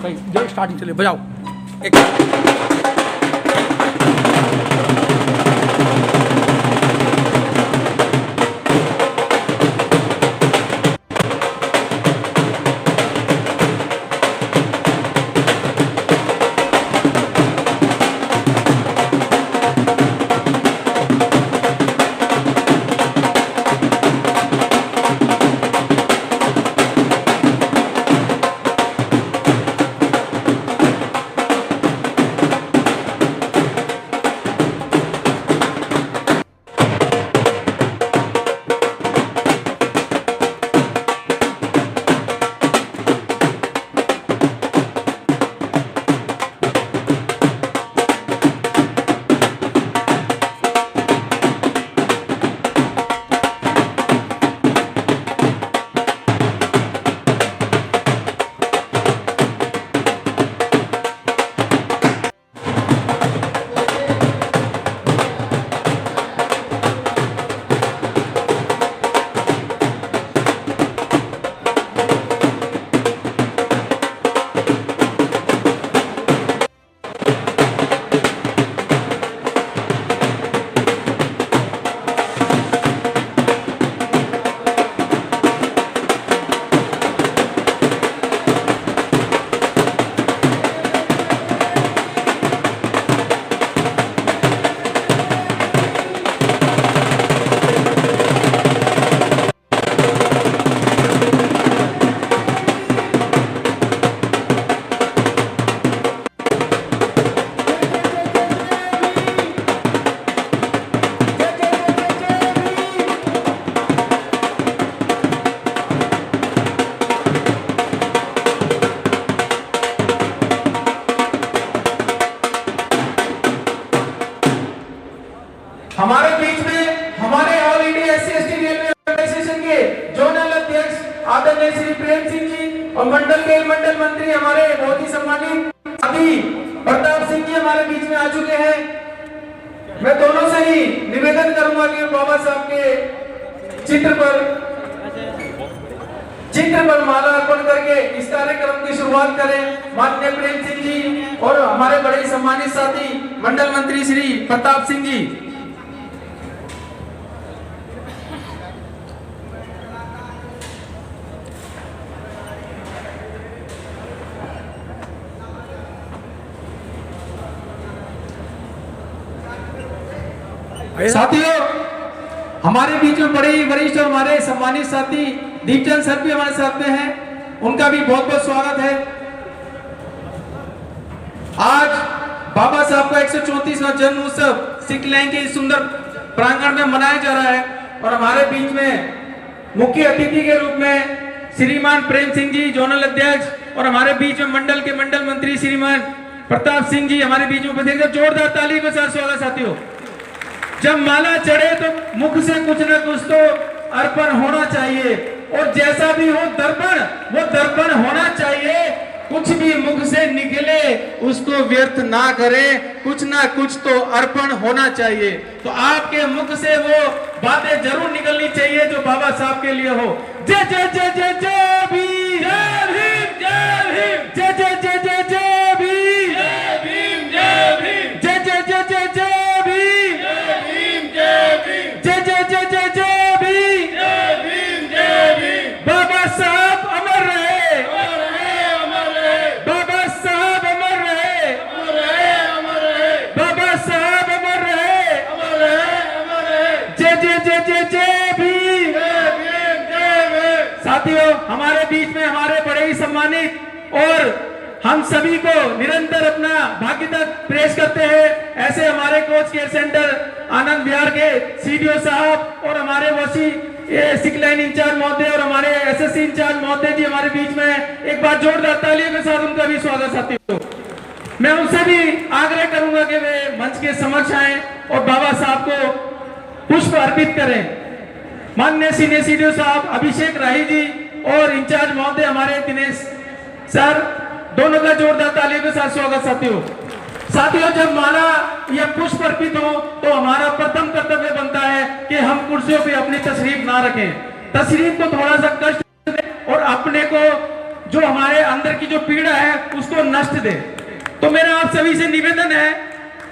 सही स्टार्टिंग चले बजाओ एक हमारे बीच में हमारे ऑल इंडिया एससी/एसटी रेलवे ऑर्गेनाइजेशन के जोनल अध्यक्ष आदरणीय श्री प्रेम सिंह जी और मंडल मंत्री हमारे बहुत ही सम्मानित अभी प्रताप सिंह जी हमारे बीच में आ चुके हैं। मैं दोनों से ही निवेदन करूंगा कि बाबा साहब के चित्र पर माला अर्पण करके इस कार्यक्रम की शुरुआत करें। माननीय प्रेम सिंह जी और हमारे बड़े सम्मानित साथी मंडल मंत्री श्री प्रताप सिंह जी। साथियों हमारे बीच में बड़े ही वरिष्ठ और हमारे सम्मानित साथी दीपचंद सर भी हमारे साथ में हैं, उनका भी बहुत बहुत स्वागत है। आज बाबा साहब का 134वां जन्म उत्सव सिखलाइन के सुंदर प्रांगण में मनाया जा रहा है और हमारे बीच में मुख्य अतिथि के रूप में श्रीमान प्रेम सिंह जी जोनल अध्यक्ष और हमारे बीच में मंडल के मंडल मंत्री श्रीमान प्रताप सिंह जी हमारे बीच में उपस्थित हैं। जोरदार ताली के साथ स्वागत साथियों। जब माला चढ़े तो मुख से कुछ न कुछ तो अर्पण होना चाहिए और जैसा भी हो दर्पण वो दर्पण होना चाहिए। कुछ भी मुख से निकले उसको व्यर्थ ना करें, कुछ ना कुछ तो अर्पण होना चाहिए। तो आपके मुख से वो बातें जरूर निकलनी चाहिए जो बाबा साहब के लिए हो। जय जय जय जय जय भीम, जय भीम, जय भीम, जय जय जय जय जय भीम, जय भीम, जय भीम, जय जय जय जय जय भीम, जय भीम, जय भीम, जय जय जय जय जय भीम, जय भीम, जय भीम। बाबा साहब अमर रहे, अमर रहे, अमर रहे। बाबा साहब अमर रहे, अमर रहे, अमर रहे। बाबा साहब अमर रहे, अमर रहे, अमर रहे। जय जय जय जय जय भीम, जय भीम, जय भीम। साथियों हमारे बीच में हमारे बड़े ही सम्मानित और हम सभी को निरंतर अपना भाग्यता प्रेस करते हैं ऐसे हमारे coach care centre Anand Vihar के सीडीओ साहब और हमारे वसी सिखलाइन इंचार्ज महोदय और हमारे एसएससी इंचार्ज महोदय जी हमारे बीच में एक बार जोरदार तालियों के साथ उनका भी स्वागत साथियों। मैं उनसे भी आग्रह करूंगा कि वे मंच के समक्ष आए और बाबा साहब को पुष्प अर्पित करें। माननीय सीनियर सीडीओ साहब अभिषेक राही जी और इंचार्ज महोदय हमारे दिनेश सर दोनों का जोरदार तालियों के साथ स्वागत साथियों। साथियों जब माला या पुष्प अर्पित हो तो हमारा प्रथम कर्तव्य बनता है कि हम कुर्सियों पे अपनी तशरीफ ना रखें, तशरीफ को थोड़ा सा कष्ट दें और अपने को जो हमारे अंदर की जो पीड़ा है उसको नष्ट दे। तो मेरा आप सभी से निवेदन है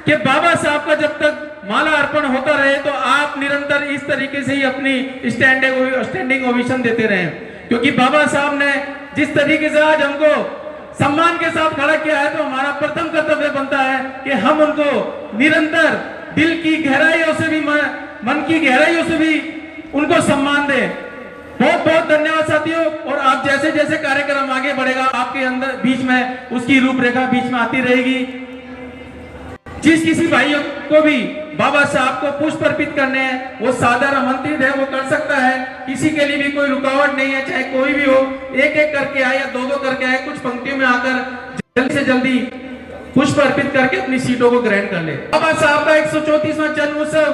कि बाबा साहब का जब तक माला अर्पण होता रहे तो आप निरंतर इस तरीके से ही अपनी स्टैंडिंग ओवेशन देते रहें, क्योंकि बाबा साहब ने जिस तरीके से आज हमको सम्मान के साथ खड़ा किया है, तो हमारा प्रथम कर्तव्य बनता है कि हम उनको निरंतर दिल की गहराइयों से भी, मन की गहराइयों से भी उनको सम्मान दें। बहुत बहुत धन्यवाद साथियों। और आप जैसे जैसे कार्यक्रम आगे बढ़ेगा, आपके अंदर बीच में उसकी रूपरेखा बीच में आती रहेगी। जिस किसी भाइयों को भी बाबा साहब को पुष्प अर्पित करने हैं, वो सादर आमंत्रित है, वो कर सकता है। किसी के लिए भी कोई रुकावट नहीं है, चाहे कोई भी हो, एक एक करके आए या दो करके आए, कुछ पंक्तियों में आकर जल्दी से जल्दी पुष्प अर्पित करके अपनी सीटों को ग्रहण कर ले। बाबा साहब का 134वां जन्म उत्सव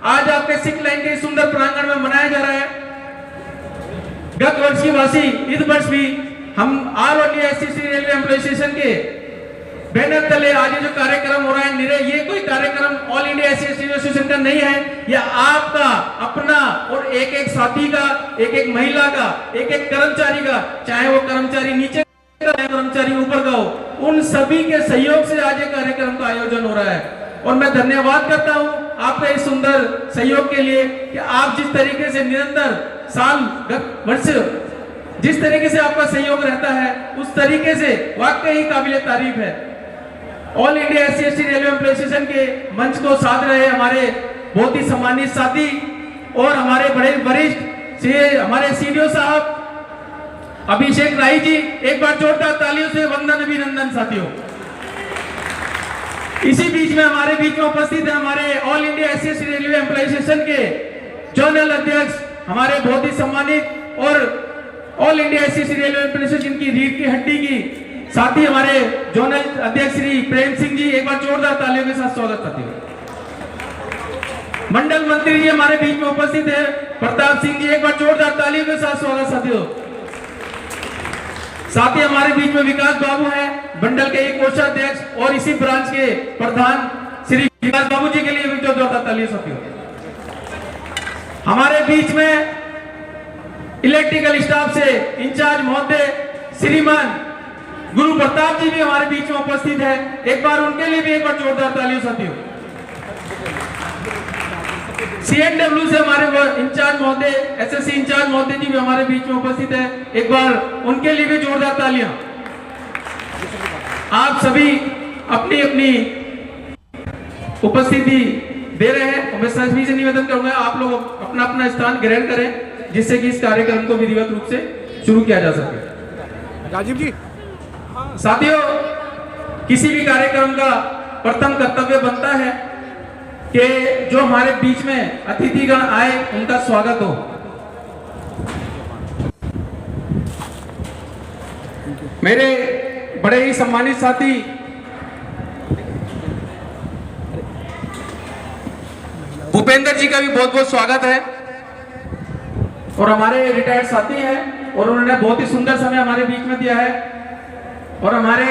आज आपके सिख लाइन के सुंदर प्रांगण में मनाया जा रहा है। गत वर्ष की वासी इस वर्ष भी हम all India SCC railway employ association के बैनर तले आज जो कार्यक्रम हो रहा है, ये कोई कार्यक्रम ऑल इंडिया एससीसी एसोसिएशन का नहीं है, यह आपका अपना और एक एक साथी का, एक एक महिला का, एक एक कर्मचारी का, चाहे वो कर्मचारी नीचे का कर्मचारी ऊपर का हो, उन सभी के सहयोग से आज ये कार्यक्रम का आयोजन हो रहा है। और मैं धन्यवाद करता हूं आपका इस सुंदर सहयोग के लिए कि आप जिस तरीके से निरंतर साल वर्ष जिस तरीके से आपका सहयोग रहता है, उस तरीके से वाकई ही काबिल तारीफ है। All India SC railway employ association के मंच को साध रहे हमारे बहुत ही सम्मानित साथी और हमारे बड़े वरिष्ठ हमारे सीडीओ साहब अभिषेक राय जी, एक बार जोरदार तालियों से वंदन अभिनंदन साथियों। इसी बीच में हमारे बीच में उपस्थित है हमारे all India SC railway employ association के जोनल अध्यक्ष, हमारे बहुत ही सम्मानित और all India SC railway employ association की रीढ़ की हड्डी की साथी हमारे जोनल अध्यक्ष श्री प्रेम सिंह जी, एक बार जोरदार तालियों के साथ स्वागत करते हैं। मंडल मंत्री जी हमारे बीच में उपस्थित है प्रताप सिंह जी, एक बार जोरदार तालियों के साथ स्वागत साथियों। साथ ही हमारे बीच में विकास बाबू हैं, मंडल के एक कोषाध्यक्ष और इसी ब्रांच के प्रधान श्री विकास बाबू जी के लिए भी जोरदार तालियां साथियों। हमारे बीच में इलेक्ट्रिकल स्टाफ से इंचार्ज महोदय श्रीमान गुरु प्रताप जी भी हमारे बीच में उपस्थित है, एक बार उनके लिए भी एक बार जोरदार तालियों साथियों। सीएनडब्ल्यू से हमारे इंचार्ज महोदय, एसएससी इंचार्ज महोदय जी भी हमारे बीच में उपस्थित है, एक बार उनके लिए भी जोरदार तालियां। आप सभी अपनी अपनी उपस्थिति दे रहे हैं, मैं सभी से निवेदन करूंगा आप लोग अपना अपना स्थान ग्रहण करें, जिससे कि इस कार्यक्रम को विधिवत रूप से शुरू किया जा सके। राजीव जी, साथियों, किसी भी कार्यक्रम का प्रथम कर्तव्य बनता है कि जो हमारे बीच में अतिथिगण आए उनका स्वागत हो। मेरे बड़े ही सम्मानित साथी भूपेंद्र जी का भी बहुत बहुत स्वागत है, और हमारे रिटायर्ड साथी हैं और उन्होंने बहुत ही सुंदर समय हमारे बीच में दिया है। और हमारे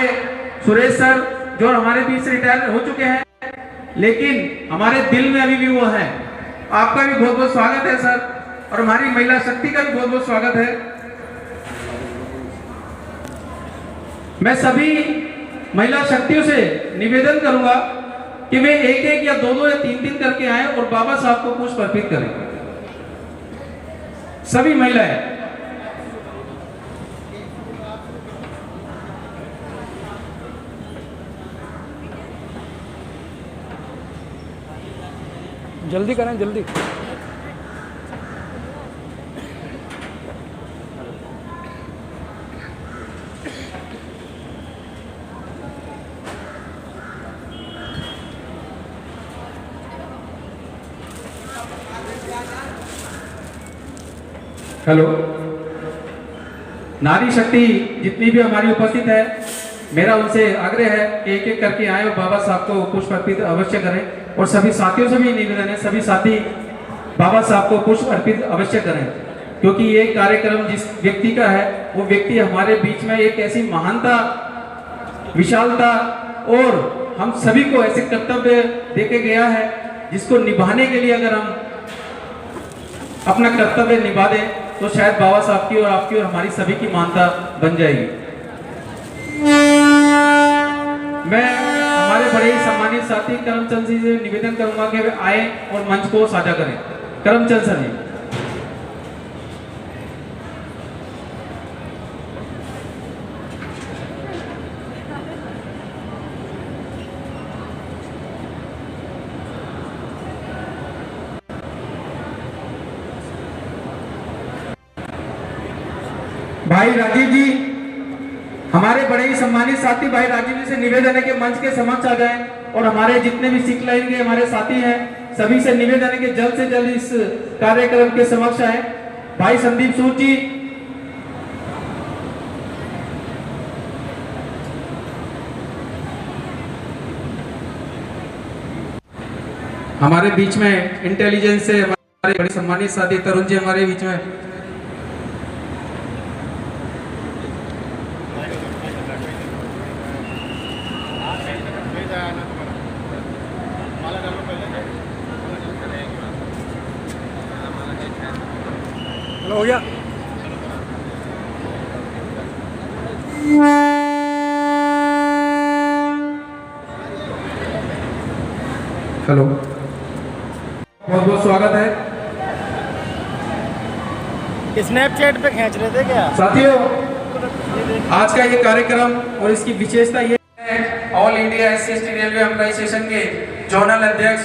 सुरेश सर जो हमारे बीच से रिटायर हो चुके हैं, लेकिन हमारे दिल में अभी भी वो हैं, आपका भी बहुत बहुत स्वागत है सर। और हमारी महिला शक्ति का भी बहुत बहुत स्वागत है। मैं सभी महिला शक्तियों से निवेदन करूंगा कि वे एक एक या दो या तीन करके आए और बाबा साहब को पुष्प अर्पित करें, सभी महिलाएं। जल्दी करें, जल्दी। हेलो, नारी शक्ति जितनी भी हमारी उपस्थित है, मेरा उनसे आग्रह है कि एक एक करके आए और बाबा साहब को पुष्प अर्पित अवश्य करें। और सभी साथियों से भी निवेदन है, सभी साथी बाबा साहब को पुष्प अर्पित अवश्य करें, क्योंकि ये कार्यक्रम जिस व्यक्ति का है, वो व्यक्ति हमारे बीच में एक ऐसी महानता, विशालता और हम सभी को ऐसे कर्तव्य देके गया है, जिसको निभाने के लिए अगर हम अपना कर्तव्य निभा दें तो शायद बाबा साहब की और आपकी और हमारी सभी की मानता बन जाएगी। मैं हमारे बड़े ही सम्मानित साथी करमचंद जी से निवेदन करूंगा कि वे आए और मंच को साझा करें। करमचंद सर जी। भाई राजीव जी, हमारे बड़े ही सम्मानित साथी भाई राजीव जी से निवेदन है कि मंच के समक्ष आ जाएं और हमारे जितने भी सिख लाइन के हमारे साथी हैं सभी से निवेदन है कि जल्द से जल्द इस कार्यक्रम के समक्ष आए। भाई संदीप सूद जी, हमारे बीच में इंटेलिजेंस से हमारे बड़े सम्मानित साथी तरुण जी हमारे बीच में। हो गया। हेलो, बहुत बहुत स्वागत है। स्नैपचैट पे खींच रहे थे क्या साथियों, आज का ये कार्यक्रम और इसकी विशेषता ये है, all India SC/ST railway employ association के जोनल अध्यक्ष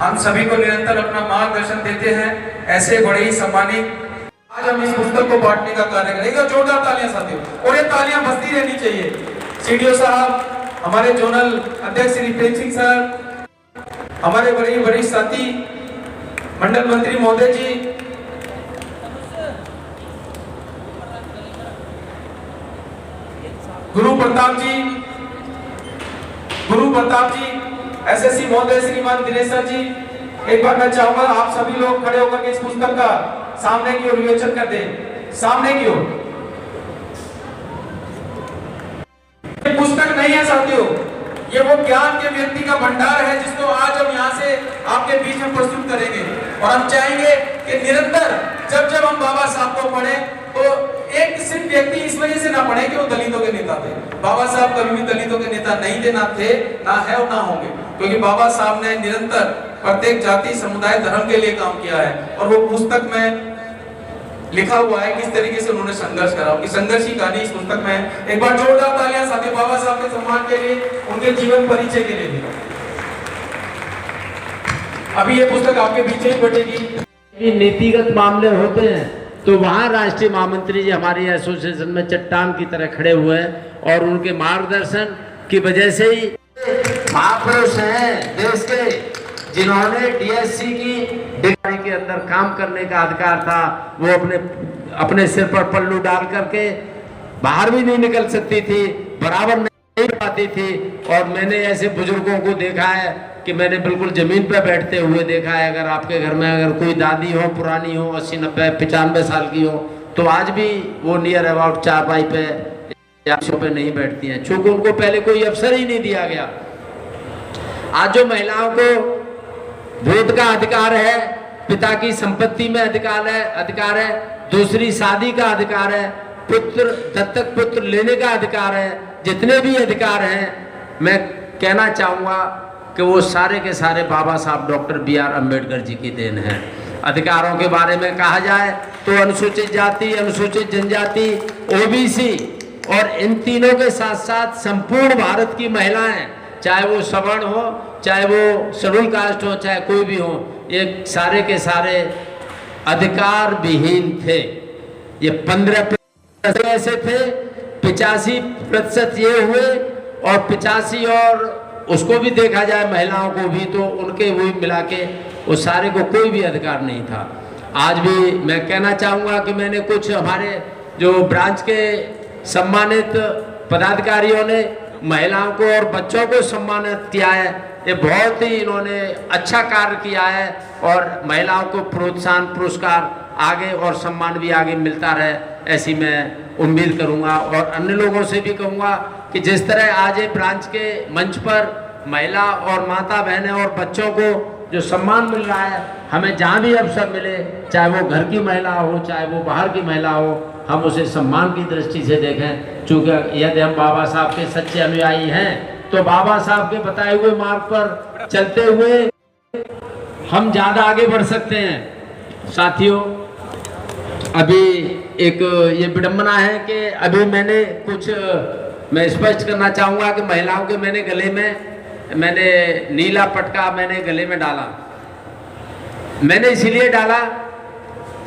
हम सभी को निरंतर अपना मार्गदर्शन देते हैं। ऐसे बड़े ही सम्मानित आज हम इस पुस्तक को बांटने का कार्य करेंगे। जोरदार तालियां साथियों, और ये तालियां बजती रहनी चाहिए। CDO साहब, हमारे जोनल अध्यक्ष श्री प्रेम सिंह सर, हमारे बड़े ही वरिष्ठ साथी मंडल मंत्री महोदय जी, गुरु प्रताप जी, SSC महोदय श्रीमान दिनेश सर जी। एक बार मैं चाहूंगा आप सभी लोग खड़े होकर के इस पुस्तक का सामने की ओर विवेचन कर दें। सामने की ओर ये पुस्तक नहीं है साथियों, ये वो ज्ञान के व्यक्ति का भंडार है जिसको आज हम यहाँ से आपके बीच में प्रस्तुत करेंगे। और हम चाहेंगे कि निरंतर जब जब हम बाबा साहब को पढ़े तो एक सिर्फ व्यक्ति इस वजह से ना पढ़े कि वो दलितों के नेता थे। बाबा साहब कभी भी दलितों के नेता नहीं थे, ना थे, ना है और ना होंगे, क्योंकि बाबा साहब ने निरंतर प्रत्येक जाति समुदाय धर्म के लिए काम किया है। और वो पुस्तक में लिखा हुआ है किस तरीके से उन्होंने संघर्ष करा, उनकी संघर्ष की कहानी इस पुस्तक में। एक बार जोरदार तालियां साथी बाबा साहब के सम्मान के लिए, उनके जीवन परिचय के लिए भी। अभी ये पुस्तक आपके बीच ही बटेगी। नीतिगत मामले होते हैं तो वहाँ राष्ट्रीय महामंत्री जी हमारी एसोसिएशन में चट्टान की तरह खड़े हुए हैं और उनके मार्गदर्शन की वजह से ही महापुरुष हैं देश के, जिन्होंने DSC की डिग्री के अंदर काम करने का अधिकार था। वो अपने सिर पर पल्लू डाल करके बाहर भी नहीं निकल सकती थी, बराबर नहीं पाती थी। और मैंने ऐसे बुजुर्गों को देखा है कि मैंने बिल्कुल जमीन पे बैठते हुए देखा है। अगर आपके घर में अगर कोई दादी हो, पुरानी हो, 80, 90, 95 साल की हो, तो आज भी वो नियर अबाउट चारपाई पे या पे नहीं बैठती हैं, चूंकि उनको पहले कोई अवसर ही नहीं दिया गया। आज जो महिलाओं को वोट का अधिकार है, पिता की संपत्ति में अधिकार है, दूसरी शादी का अधिकार है, दत्तक पुत्र लेने का अधिकार है, जितने भी अधिकार हैं, मैं कहना चाहूँगा कि वो सारे के सारे बाबा साहब डॉक्टर B.R. अम्बेडकर जी की देन है। अधिकारों के बारे में कहा जाए तो अनुसूचित जाति, अनुसूचित जनजाति, OBC और इन तीनों के साथ साथ संपूर्ण भारत की महिलाएं, चाहे वो सवर्ण हो, चाहे वो शेड्यूल कास्ट हो, चाहे कोई भी हो, ये सारे के सारे अधिकार विहीन थे। ये 15% ऐसे थे, 85% ये हुए, और 85 और उसको भी देखा जाए महिलाओं को भी, तो उनके वो मिला के वो सारे को कोई भी अधिकार नहीं था। आज भी मैं कहना चाहूँगा कि मैंने कुछ हमारे जो ब्रांच के सम्मानित पदाधिकारियों ने महिलाओं को और बच्चों को सम्मानित किया है। ये बहुत ही इन्होंने अच्छा कार्य किया है और महिलाओं को प्रोत्साहन, पुरस्कार आगे और सम्मान भी आगे मिलता रहे, ऐसी मैं उम्मीद करूंगा। और अन्य लोगों से भी कहूंगा कि जिस तरह आज ये ब्रांच के मंच पर महिला और माता बहनें और बच्चों को जो सम्मान मिल रहा है, हमें जहाँ भी अवसर मिले, चाहे वो घर की महिला हो, चाहे वो बाहर की महिला हो, हम उसे सम्मान की दृष्टि से देखें। चूँकि यदि हम बाबा साहब के सच्चे अनुयायी हैं तो बाबा साहब के बताए हुए मार्ग पर चलते हुए हम ज़्यादा आगे बढ़ सकते हैं। साथियों, अभी एक ये विडंबना है कि अभी मैं स्पष्ट करना चाहूँगा कि महिलाओं के मैंने नीला पटका मैंने गले में डाला। मैंने इसीलिए डाला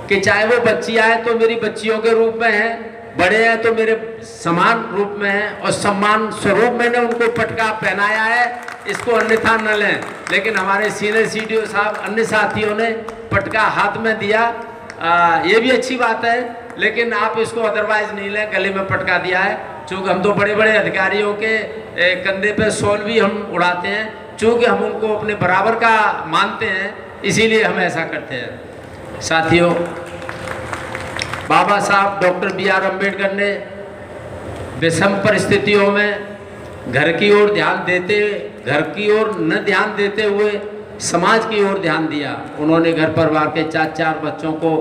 कि चाहे वो बच्चियाँ हैं तो मेरी बच्चियों के रूप में हैं, बड़े हैं तो मेरे समान रूप में हैं, और सम्मान स्वरूप मैंने उनको पटका पहनाया है, इसको अन्यथा न लें। लेकिन हमारे सीनियर CDO साहब, अन्य साथियों ने पटका हाथ में दिया, ये भी अच्छी बात है, लेकिन आप इसको अदरवाइज नहीं लें, गले में पटका दिया है। चूँकि हम तो बड़े बड़े अधिकारियों के कंधे पे शॉल भी हम उड़ाते हैं, चूँकि हम उनको अपने बराबर का मानते हैं, इसीलिए हम ऐसा करते हैं। साथियों, बाबा साहब डॉक्टर BR अम्बेडकर ने विषम परिस्थितियों में घर की ओर न ध्यान देते हुए समाज की ओर ध्यान दिया। उन्होंने घर परिवार के 4 बच्चों को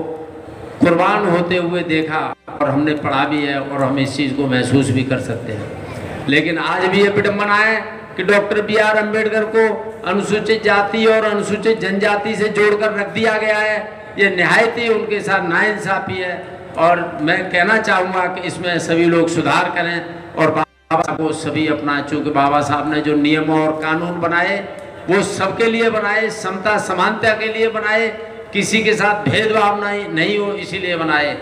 कुर्बान होते हुए देखा, और हमने पढ़ा भी है और हम इस चीज़ को महसूस भी कर सकते हैं। लेकिन आज भी ये विडंबना है कि डॉक्टर BR अम्बेडकर को अनुसूचित जाति और अनुसूचित जनजाति से जोड़कर रख दिया गया है। ये निहायत ही उनके साथ नाइंसाफी है, और मैं कहना चाहूँगा कि इसमें सभी लोग सुधार करें और बाबा साहब को सभी अपना। चूँकि बाबा साहब ने जो नियम और कानून बनाए वो सबके लिए बनाए, समता समानता के लिए बनाए, किसी के साथ भेदभाव नहीं हो इसीलिए बनाए।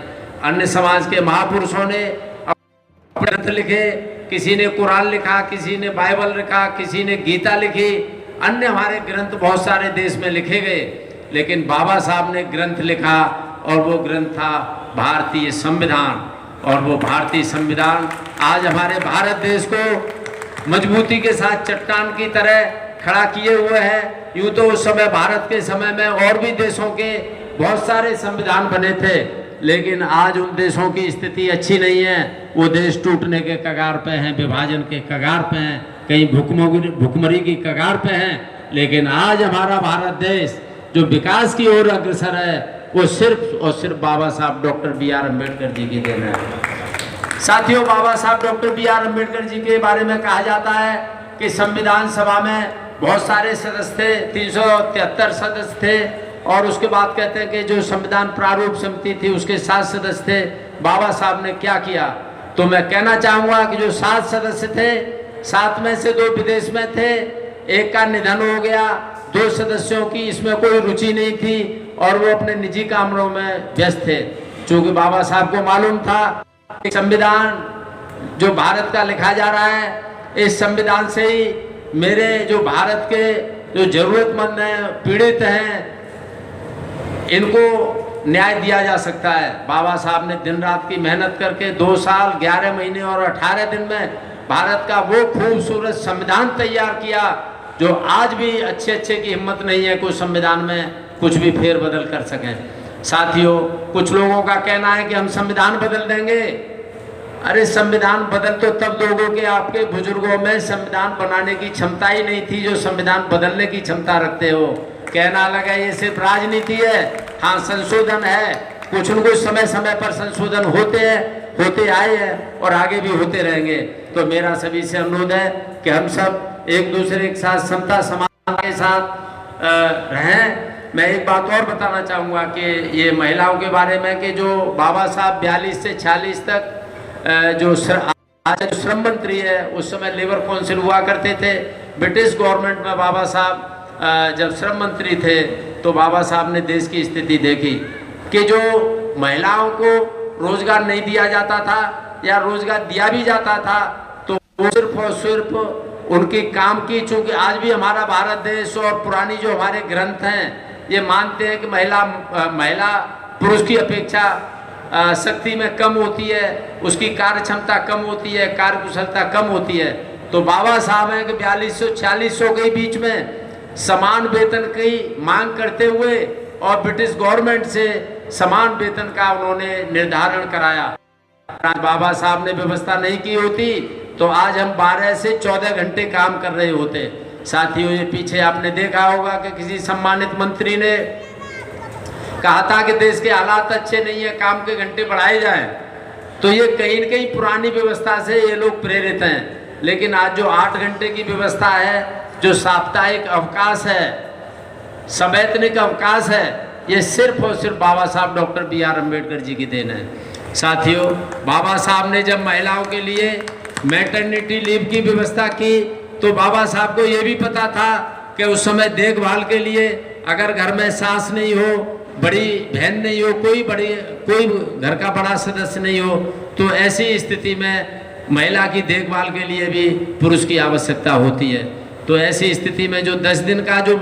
अन्य समाज के महापुरुषों ने अपने ग्रंथ लिखे, किसी ने कुरान लिखा, किसी ने बाइबल लिखा, किसी ने गीता लिखी, अन्य हमारे ग्रंथ बहुत सारे देश में लिखे गए, लेकिन बाबा साहब ने ग्रंथ लिखा और वो ग्रंथ था भारतीय संविधान। और वो भारतीय संविधान आज हमारे भारत देश को मजबूती के साथ चट्टान की तरह खड़ा किए हुए है। यूँ तो उस समय भारत के समय में और भी देशों के बहुत सारे संविधान बने थे, लेकिन आज उन देशों की स्थिति अच्छी नहीं है। वो देश टूटने के कगार पे हैं, विभाजन के कगार पे हैं, कहीं भुखमरी की कगार पे हैं। लेकिन आज हमारा भारत देश जो विकास की ओर अग्रसर है, वो सिर्फ और सिर्फ बाबा साहब डॉक्टर BR अम्बेडकर जी की देन है। साथियों, बाबा साहब डॉक्टर BR अम्बेडकर जी के बारे में कहा जाता है कि संविधान सभा में बहुत सारे सदस्य थे, 373 सदस्य थे, और उसके बाद कहते हैं कि जो संविधान प्रारूप समिति थी उसके 7 सदस्य थे। बाबा साहब ने क्या किया, तो मैं कहना चाहूँगा कि जो 7 सदस्य थे, 7 में से 2 विदेश में थे, एक का निधन हो गया, 2 सदस्यों की इसमें कोई रुचि नहीं थी और वो अपने निजी कामों में व्यस्त थे। चूँकि बाबा साहब को मालूम था कि संविधान जो भारत का लिखा जा रहा है, इस संविधान से ही मेरे जो भारत के जो जरूरतमंद हैं, पीड़ित हैं, इनको न्याय दिया जा सकता है। बाबा साहब ने दिन रात की मेहनत करके 2 साल 11 महीने और 18 दिन में भारत का वो खूबसूरत संविधान तैयार किया, जो आज भी अच्छे की हिम्मत नहीं है कुछ संविधान में कुछ भी फेरबदल कर सकें। साथियों, कुछ लोगों का कहना है कि हम संविधान बदल देंगे। अरे संविधान बदल तो तब दोगे कि आपके बुजुर्गों में संविधान बनाने की क्षमता ही नहीं थी जो संविधान बदलने की क्षमता रखते हो। कहना लगा ये सिर्फ राजनीति है। हाँ, संशोधन है, कुछ न कुछ समय पर संशोधन होते आए हैं और आगे भी होते रहेंगे। तो मेरा सभी से अनुरोध है कि हम सब एक दूसरे के साथ समता समानता के साथ रहें। मैं एक बात और बताना चाहूँगा कि ये महिलाओं के बारे में कि जो बाबा साहब 42 से 46 तक जो श्रम मंत्री है, उस समय लेबर काउंसिल हुआ करते थे। ब्रिटिश गवर्नमेंट में बाबा साहब जब श्रम मंत्री थे तो बाबा साहब ने देश की स्थिति देखी कि जो महिलाओं को रोजगार नहीं दिया जाता था या रोजगार दिया भी जाता था तो वो सिर्फ और सिर्फ उनकी काम की। चूँकि आज भी हमारा भारत देश और पुरानी जो हमारे ग्रंथ हैं ये मानते हैं कि महिला पुरुष की अपेक्षा शक्ति में कम होती है, उसकी कार्य क्षमता कम होती है, कार्य कुशलता कम होती है। तो बाबा साहब हैं कि 4200-4600 के बीच में समान वेतन की मांग करते हुए और ब्रिटिश गवर्नमेंट से समान वेतन का उन्होंने निर्धारण कराया। आज बाबा साहब ने व्यवस्था नहीं की होती तो आज हम 12 से 14 घंटे काम कर रहे होते। साथियों, ये पीछे आपने देखा होगा कि किसी सम्मानित मंत्री ने कहा था कि देश के हालात अच्छे नहीं है, काम के घंटे बढ़ाए जाएं। तो ये कहीं न कहीं पुरानी व्यवस्था से ये लोग प्रेरित हैं। लेकिन आज जो 8 घंटे की व्यवस्था है, जो साप्ताहिक अवकाश है, सवैतनिक अवकाश है, ये सिर्फ और सिर्फ बाबा साहब डॉक्टर बी.आर. अम्बेडकर जी की देन है। साथियों, बाबा साहब ने जब महिलाओं के लिए मैटरनिटी लीव की व्यवस्था की तो बाबा साहब को ये भी पता था कि उस समय देखभाल के लिए अगर घर में सास नहीं हो, बड़ी बहन नहीं हो, कोई घर का बड़ा सदस्य नहीं हो, तो ऐसी स्थिति में महिला की देखभाल के लिए भी पुरुष की आवश्यकता होती है। तो ऐसी स्थिति में जो 10 दिन का जो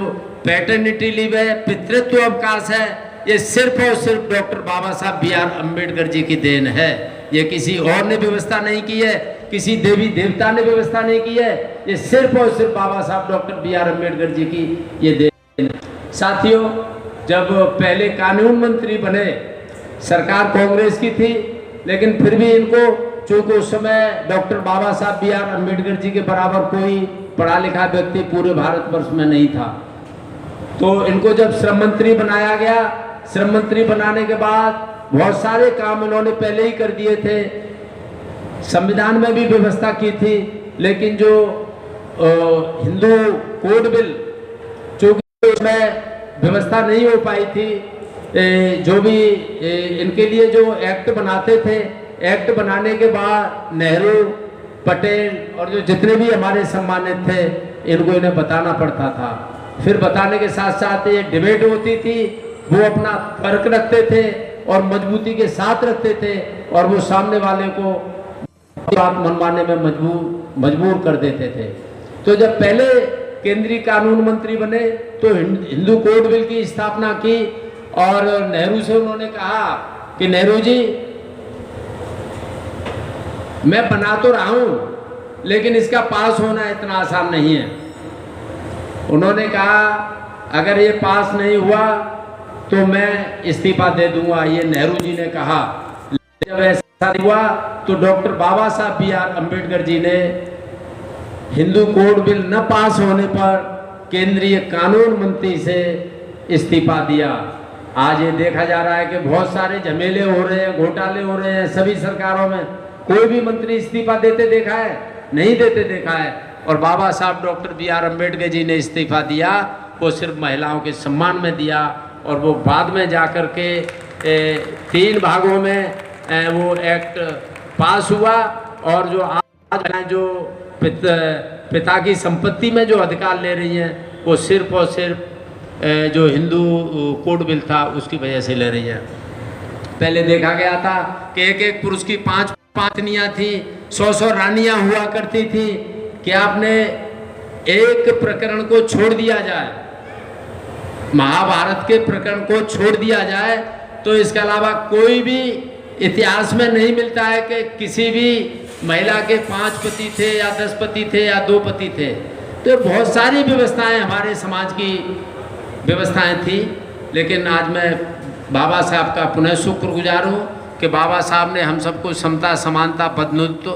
पैटर्निटी लीव है, पितृत्व अवकाश है, ये सिर्फ और सिर्फ डॉक्टर बाबा साहब बी.आर. अम्बेडकर जी की देन है। ये किसी और ने व्यवस्था नहीं की है, किसी देवी देवता ने व्यवस्था नहीं की है, ये सिर्फ और सिर्फ बाबा साहब डॉक्टर बी.आर. अम्बेडकर जी की ये देन है। साथियों, जब पहले कानून मंत्री बने, सरकार कांग्रेस की थी, लेकिन फिर भी इनको, चूंकि उस समय डॉक्टर बाबा साहब बी.आर. अम्बेडकर जी के बराबर कोई पढ़ा लिखा व्यक्ति पूरे भारतवर्ष में नहीं था, तो इनको जब श्रम मंत्री बनाया गया, श्रम मंत्री बनाने के बाद बहुत सारे काम इन्होंने पहले ही कर दिए थे, संविधान में भी व्यवस्था की थी। लेकिन जो हिंदू कोड बिल, चूंकि उसमें व्यवस्था नहीं हो पाई थी, जो भी इनके लिए जो एक्ट बनाते थे, एक्ट बनाने के बाद नेहरू, पटेल और जो जितने भी हमारे सम्मानित थे, इनको इन्हें बताना पड़ता था। फिर बताने के साथ साथ ये डिबेट होती थी, वो अपना तर्क रखते थे और मजबूती के साथ रखते थे, और वो सामने वाले को बात मनवाने में मजबूर कर देते थे। तो जब पहले केंद्रीय कानून मंत्री बने तो हिंदू कोड बिल की स्थापना की, और नेहरू से उन्होंने कहा कि नेहरू जी, मैं बना तो रहा हूं, लेकिन इसका पास होना इतना आसान नहीं है। उन्होंने कहा अगर ये पास नहीं हुआ तो मैं इस्तीफा दे दूंगा, ये नेहरू जी ने कहा। जब ऐसा हुआ तो डॉक्टर बाबा साहब बी.आर. अम्बेडकर जी ने हिंदू कोड बिल न पास होने पर केंद्रीय कानून मंत्री से इस्तीफा दिया। आज ये देखा जा रहा है कि बहुत सारे झमेले हो रहे हैं, घोटाले हो रहे हैं सभी सरकारों में। कोई भी मंत्री इस्तीफा देते देखा है? नहीं देते देखा है। और बाबा साहब डॉक्टर बी.आर. अम्बेडकर जी ने इस्तीफा दिया, वो सिर्फ महिलाओं के सम्मान में दिया, और वो बाद में जाकर के 3 भागों में वो एक्ट पास हुआ। और जो आज जो पिता की संपत्ति में जो अधिकार ले रही हैं, वो सिर्फ और सिर्फ जो हिंदू कोड बिल था उसकी वजह से ले रही है। पहले देखा गया था कि एक पुरुष की 5 पत्नियां थी, 100 रानियां हुआ करती थी। कि आपने एक प्रकरण को छोड़ दिया जाए, महाभारत के प्रकरण को छोड़ दिया जाए, तो इसके अलावा कोई भी इतिहास में नहीं मिलता है कि किसी भी महिला के 5 पति थे या 10 पति थे या 2 पति थे। तो बहुत सारी व्यवस्थाएं हमारे समाज की व्यवस्थाएं थी। लेकिन आज मैं बाबा साहब का पुनः शुक्रगुजार हूँ कि बाबा साहब ने हम सबको समता, समानता, बंधुत्व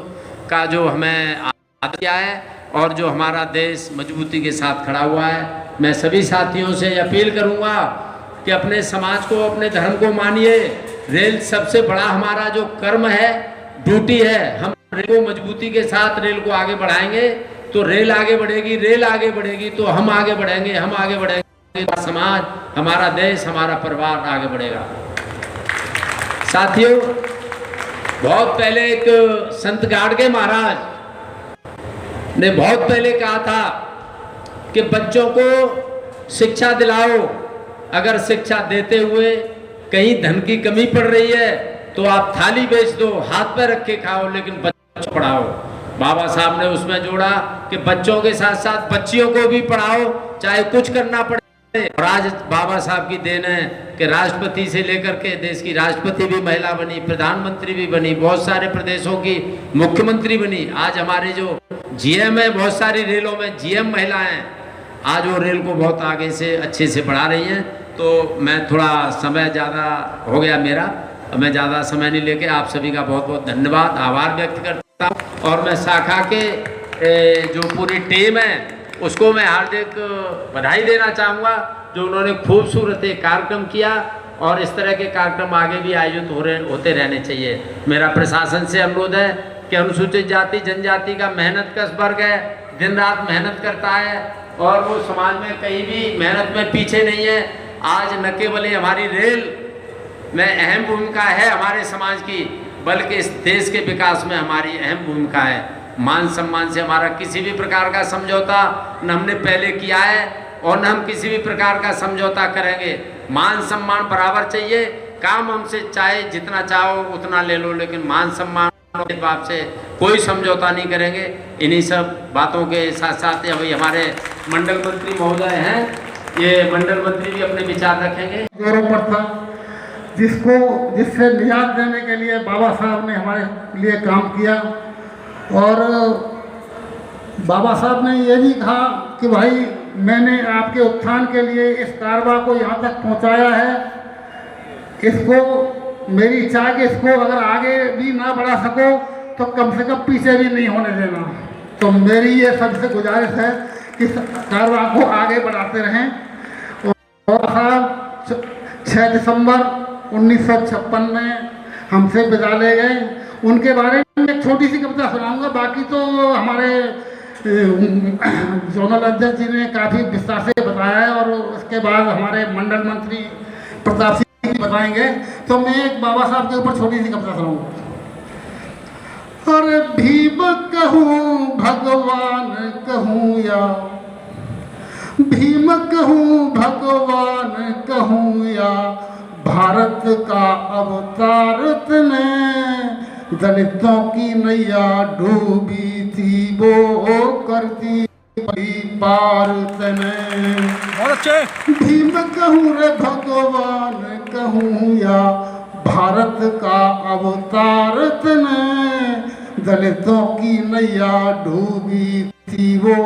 का जो हमें किया है, और जो हमारा देश मजबूती के साथ खड़ा हुआ है। मैं सभी साथियों से अपील करूंगा कि अपने समाज को, अपने धर्म को मानिए। रेल सबसे बड़ा हमारा जो कर्म है, ड्यूटी है। हम रेल को मजबूती के साथ रेल को आगे बढ़ाएंगे तो रेल आगे बढ़ेगी, रेल आगे बढ़ेगी तो हम आगे बढ़ेंगे, हम आगे बढ़ेंगे तो समाज, हमारा देश, हमारा परिवार आगे बढ़ेगा। साथियों, बहुत पहले एक संत गाडगे महाराज ने बहुत पहले कहा था कि बच्चों को शिक्षा दिलाओ। अगर शिक्षा देते हुए कहीं धन की कमी पड़ रही है तो आप थाली बेच दो, हाथ पे रख के खाओ, लेकिन बच्चों को पढ़ाओ। बाबा साहब ने उसमें जोड़ा कि बच्चों के साथ साथ बच्चियों को भी पढ़ाओ, चाहे कुछ करना पड़े। और आज बाबा साहब की देन है कि राष्ट्रपति से लेकर के देश की राष्ट्रपति भी महिला बनी, प्रधानमंत्री भी बनी, बहुत सारे प्रदेशों की मुख्यमंत्री बनी। आज हमारे जो जीएम है, बहुत सारी रेलों में जीएम महिलाएं आज वो रेल को बहुत आगे से अच्छे से बढ़ा रही हैं। तो मैं थोड़ा समय ज़्यादा हो गया मेरा, मैं ज़्यादा समय नहीं लेके आप सभी का बहुत बहुत धन्यवाद, आभार व्यक्त करता हूँ। और मैं शाखा के जो पूरी टीम है उसको मैं हार्दिक बधाई देना चाहूँगा जो उन्होंने खूबसूरत एक कार्यक्रम किया और इस तरह के कार्यक्रम आगे भी आयोजित होते रहने चाहिए। मेरा प्रशासन से अनुरोध है कि अनुसूचित जाति जनजाति का मेहनतकश वर्ग है, दिन रात मेहनत करता है और वो समाज में कहीं भी मेहनत में पीछे नहीं है। आज न केवल हमारी रेल में अहम भूमिका है हमारे समाज की, बल्कि इस देश के विकास में हमारी अहम भूमिका है। मान सम्मान से हमारा किसी भी प्रकार का समझौता न हमने पहले किया है और न हम किसी भी प्रकार का समझौता करेंगे। मान सम्मान बराबर चाहिए, काम हमसे चाहे जितना चाहो उतना ले लो, लेकिन मान सम्मान के बात से कोई समझौता नहीं करेंगे। इन्हीं सब बातों के साथ साथ अभी हमारे मंडल मंत्री महोदय हैं, ये मंडल मंत्री भी अपने विचार रखेंगे। गौरव पर था जिससे निजात देने के लिए बाबा साहब ने हमारे लिए काम किया और बाबा साहब ने ये भी कहा कि भाई मैंने आपके उत्थान के लिए इस कारवा को यहाँ तक पहुँचाया है, इसको मेरी इच्छा है कि इसको अगर आगे भी ना बढ़ा सको तो कम से कम पीछे भी नहीं होने देना। तो मेरी ये सबसे गुजारिश है कि कारवा को आगे बढ़ाते रहें। और साहब 6 दिसंबर 1956 में हमसे विदा ले गए, उनके बारे में एक छोटी सी कविता सुनाऊंगा, बाकी तो हमारे जोनल अध्यक्ष जी ने काफ़ी विस्तार से बताया है और उसके बाद हमारे मंडल मंत्री प्रताप सिंह जी बताएंगे। तो मैं एक बाबा साहब के ऊपर छोटी सी कविता सुनाऊंगा। अरे भीम कहूँ भगवान कहूँ या भीम कहूँ भगवान कहूँ या भारत का अवतार तने, दलितों की नैया डूबी थी वो करती पार तने। बहुत अच्छे। भीम कहूँ रे भगवान कहूँ या भारत का अवतार तने, दलितों की नैया डूबी थी वो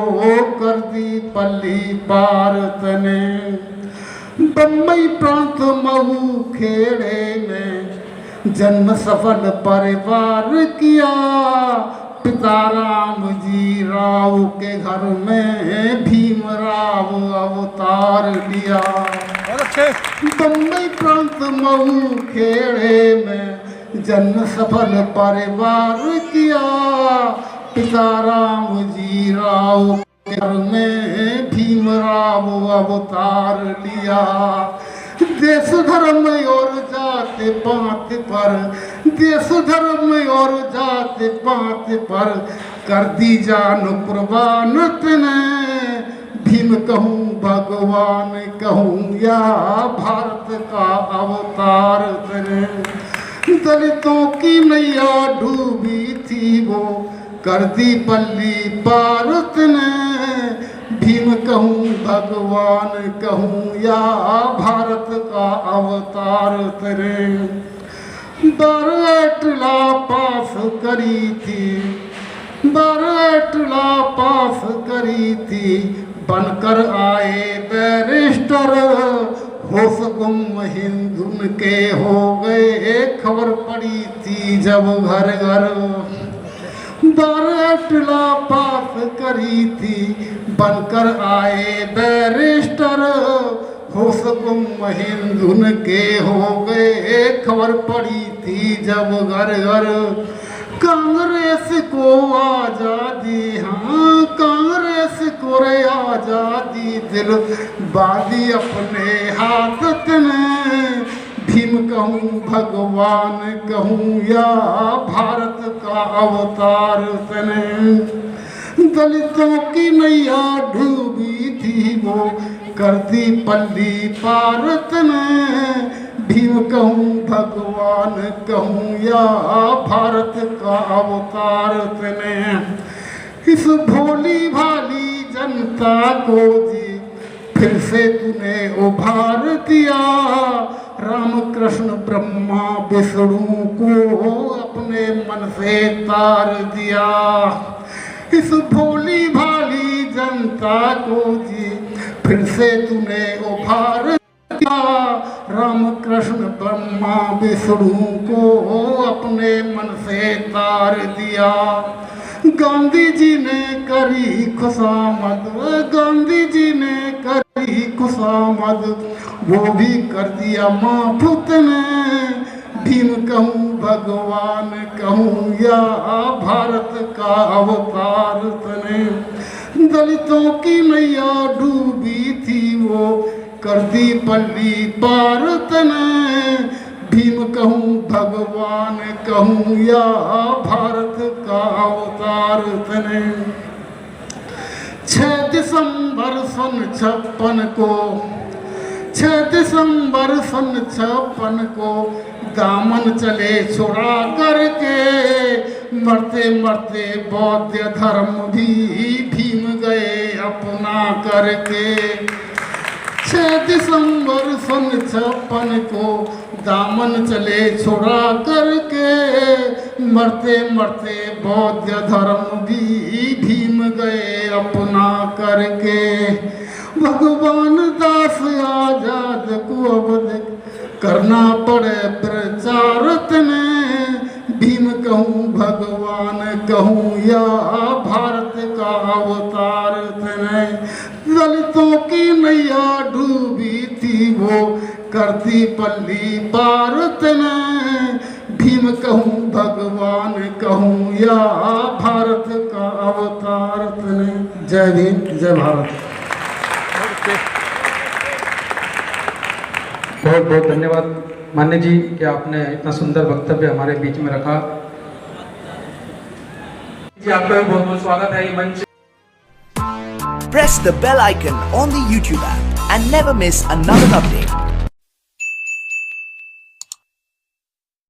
करती पल्ली पार तने। बम्बई प्रांत महू खेड़े में जन्म सफल परिवार किया, पिता राम जी राव के घर में भीमराव अवतार लिया। बम्बई प्रांत महू खेड़े में जन्म सफल परिवार किया, पिता राम जी राव घर में भीमराव अवतार लिया। देश धर्म और जात पात पर, देश धर्म और जात पात पर कर दी जान कुर्बान तने, भीम कहूँ भगवान कहूँ या भारत का अवतार तने। दलितों की नैया डूबी थी वो कर दी पल्ली पार तने, भीम कहूँ भगवान कहूँ या भारत का अवतार तने। बारटला पास करी थी, बारटला पास करी थी, बनकर आए बैरिस्टर, होश गुम हिंदुन के हो गए, खबर पड़ी थी जब घर घर। बारटला पास करी थी, बनकर आए बैरिस्टर, होश गुम हिंदुन के हो गए, खबर पड़ी थी जब घर घर। कांग्रेस को आजादी, हाँ कांग्रेस को रे आजादी, दिल बादी अपने हाथ तने, भीम कहूँ भगवान कहूँ या भारत का अवतार तने। दलितों की नैया डूबी थी वो करती पल्ली पार तने, भीम कहूँ भगवान कहूँ या भारत का अवतार तने। इस भोली भाली जनता को जी फिर से तूने उभार दिया, राम कृष्ण ब्रह्मा विष्णु को अपने मन से तार दिया। इस भोली भाली जनता को जी फिर से तूने उभार दिया, राम कृष्ण ब्रह्मा विष्णु को अपने मन से तार दिया। गांधी जी ने करी खुशामद, गांधी जी ने करी खुशामद, वो भी कर दिया माफ ने। भीम कहूँ भगवान कहूँ या भारत का अवतार तने। दलितों की नैया डूबी थी वो कर दी पल्ली पार तने। भीम कहूँ भगवान कहूँ या भारत का अवतार तने। 6 दिसंबर सन 56 को, 6 दिसंबर सन 56 को दामन चले छुड़ा करके। मरते मरते बौद्ध धर्म भी भीम गए अपना करके। 6 दिसंबर सन 56 को दामन चले छुड़ा करके। मरते मरते बौद्ध धर्म भी भीम गए अपना करके। भगवान दास आजाद को अब करना पड़े प्रचार तने। भीम कहूँ भगवान कहूँ या भारत का अवतार तने। दलितों की नैया डूबी थी वो करती पल्ली पार तने। भीम कहूँ भगवान कहूँ या भारत का अवतार तने। जय भीम जय भारत। बहुत बहुत धन्यवाद मान्य जी कि आपने इतना सुंदर वक्तव्य हमारे बीच में रखा। जी आपका भी बहुत बहुत स्वागत है ये मंच। Press the bell icon on the YouTube app and never miss another update.